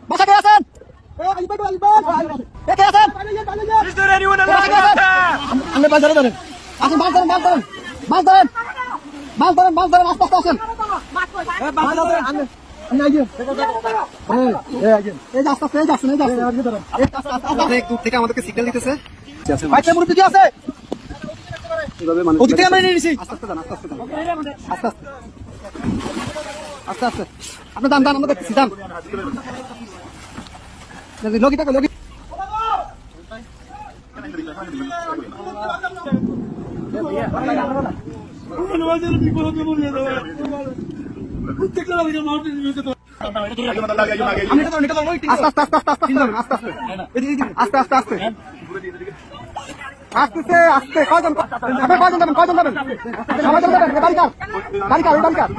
বাসা কে আছেন? কে আছেন? আপনি মাছ ধরে ধরেন। আসেন, মাছ ধরেন, মাছ ধরেন, মাছ ধরেন, মাছ ধরেন, মাছ ধরেন, আস্তে আস্তে আসেন। দূর থেকে আমাদেরকে সিগন্যাল দিতেছে। বাইকটা মুরব্বি কি আছে? ওদিক থেকে আমরা নিয়ে নিছি। আস্তে আস্তে যান, আস্তে আস্তে যান, আস্তে আস্তে আস্তে আস্তে। আপনি দান দান, আমরা দেখতেছি, দান। লগি থাকো, লগি। আস্তে আস্তে আস্তে আস্তে আস্তে আস্তে আস্তে আস্তে আস্তে আস্তে। কয়জন যাবেন? কয়জন যাবেন? সবাই যাবেন? বাড়িকার বাড়িকার বাড়িকার